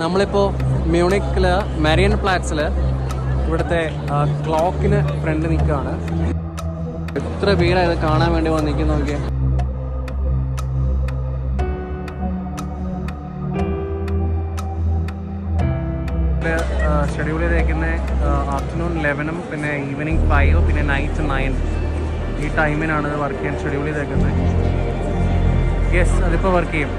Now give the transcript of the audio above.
നമ്മളിപ്പോൾ മ്യൂണിക്കിൽ മെറിയൻ പ്ലാറ്റ്സിൽ ഇവിടുത്തെ ക്ലോക്കിന് ഫ്രണ്ട് നിൽക്കുകയാണ്. എത്ര പേരാണ് ഇത് കാണാൻ വേണ്ടി വന്ന് നിൽക്കുന്ന നോക്കിയാൽ. ഷെഡ്യൂൾ ചെയ്തേക്കുന്നത് ആഫ്റ്റർനൂൺ 11 പിന്നെ ഈവനിങ് 5 പിന്നെ നൈറ്റ് 9 ഈ ടൈമിനാണ് ഇത് വർക്ക് ചെയ്യാൻ ഷെഡ്യൂൾ ചെയ്തേക്കുന്നത്. യെസ്, അതിപ്പോൾ വർക്ക് ചെയ്യും.